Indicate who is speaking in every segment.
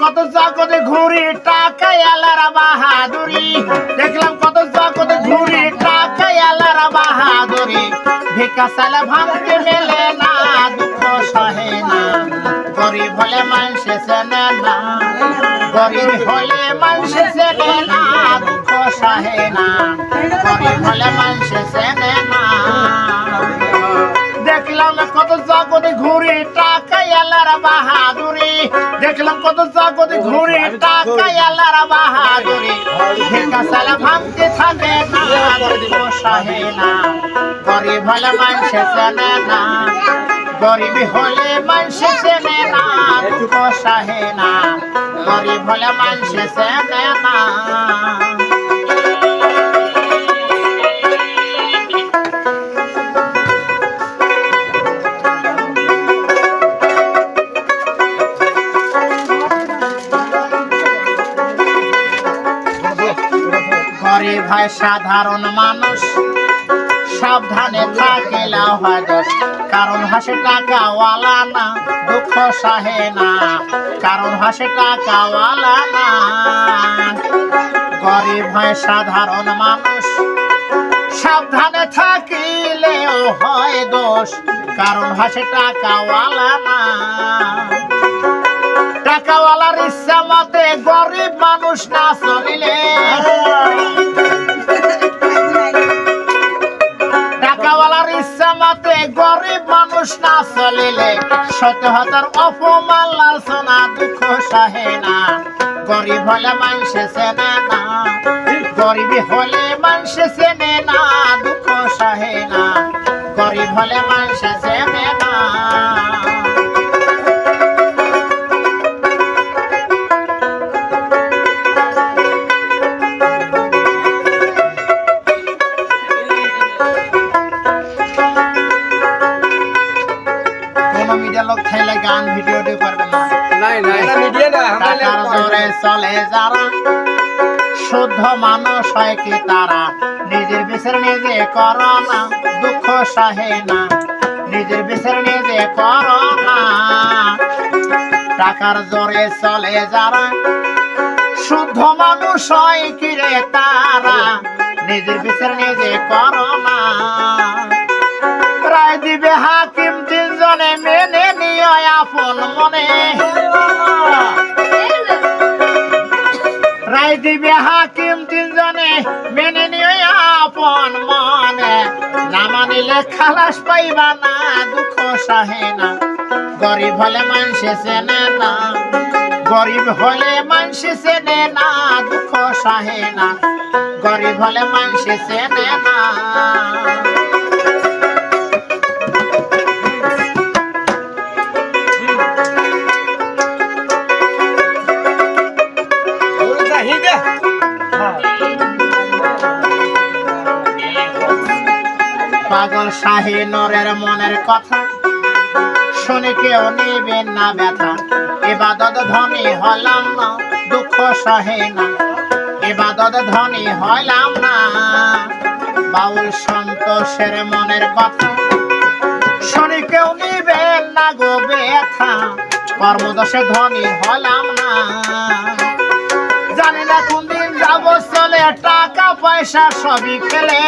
Speaker 1: কত জগতে ঘুরি টাকা আল্লাহর বাহাদুরি দেখলাম কত জগতে ঘুরি টাকা আল্লাহর বাহাদুরি ভিক্ষা চাইলে ভাঙতে মেলে না দুঃখ সহে না গরিব হলে মানুষ চেনে না গরিব হলে মানুষ চেনে না দুঃখ সহে না গরিব হলে মানুষ চেনে না দেখলাম কত জগতে ঘুরি টাকা আল্লাহর বাহাদুরি দেখলাম কত জগতে ঘুরি টাকা আল্লাহর বাহাদুরি ভিক্ষা চাইলে ভাঙতে থাকে না দুঃখ সহে না গরিব হলে মানুষ চেনে না গরিব হলে মানুষ চেনে না দুঃখ সহে না গরিব হলে মানুষ চেনে না গরিব ভাই সাধারণ মানুষ সাবধানে থাকিলা হয় দোষ কারণ হাসে টাকাওয়ালা না দুঃখ সহে না কারণ হাসে টাকাওয়ালা না গরিব হয় সাধারণ মানুষ সাবধানে থাকিলেও হয় দোষ কারণ হাসে টাকাওয়ালা না টাকাওয়ালার ইচ্ছা মতে গরিব মানুষ না চলিলে টাকাওয়ালার ইচ্ছা মতে গরিব মানুষ না চলিলে সত্য হতার অপমান লালসনা দুঃখ সহে না গরিব হলে মানুষ চেনে না গরিব হলে মানুষ চেনে না দুঃখ সহে না গরিব হলে মানুষ চেনে না লোক খাইলে গান ভিডিও দিতে পারবে না টাকার জোরে চলে যারা শুদ্ধ মানুষ হয় কি তারা নিজের বিচার নিজে করো না দুঃখ সহে না নিজের বিচার নিজে করো না টাকার জোরে চলে যারা শুদ্ধ মানুষ হয় কি রে তারা নিজের বিচার নিজে করো না রায় দিবে হাকিম তিনজনে মেনে নিও আপন মনে রায় দিবে হাকিম তিনজনে মেনে নিও আপন মনে না মানিলে খালাস পাইবা না দুঃখ সহে না গরিব হলে মানুষ চেনে না গরিব হলে মানুষ চেনে না দুঃখ সহে না গরিব হলে মানুষ চেনে না পাগল শাহী নরের মনের কথা শুনে কেউ নিবেন না ব্যথা ইবাদত ধনী হলাম না দুঃখ সহে না ইবাদত ধনী হলাম না বাউল সন্তোষের মনের কথা শুনে কেউ নিবেন না গো ব্যথা কর্মদোষে ধনী হলাম না জানি না কোন দিন যাব চলে টাকা পয়সা সবই খেলে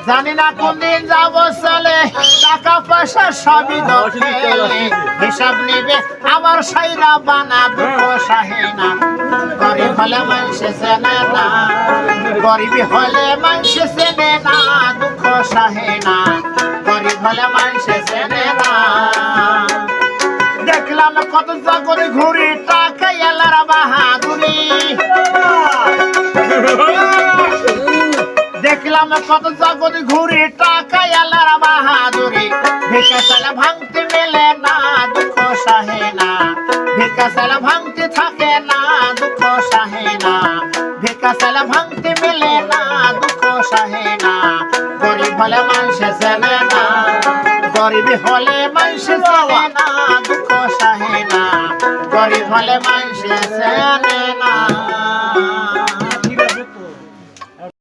Speaker 1: জানি না কোন দিন যাব চলে টাকা পয়সা সবই খেলে হিসাব নিবে আমার সাইরা বানা দুঃখ সহে না গরিব হলে মানুষ চেনে না গরিব হলে মানুষ চেনে না দুঃখ সহে না গরিব হলে মানুষ চেনে না দেখলাম কত জগতে ঘুরি টাকা আল্লাহর বাহাদুরি দেখলাম কত জগতে ঘুরি টাকা আল্লাহর বাহাদুরি ভিক্ষা চাইলে ভাঙতে মেলে না দুঃখ সহে না ভিক্ষা চাইলে ভাঙতে থাকে না দুঃখ সহে না ভিক্ষা চাইলে ভাঙতে মেলে না দুঃখ সহে না গরিব হলে মানুষ চেনে না গরিব হলে মানুষ চেনে না দুঃখ সহে না গরিব হলে মানুষ চেনে না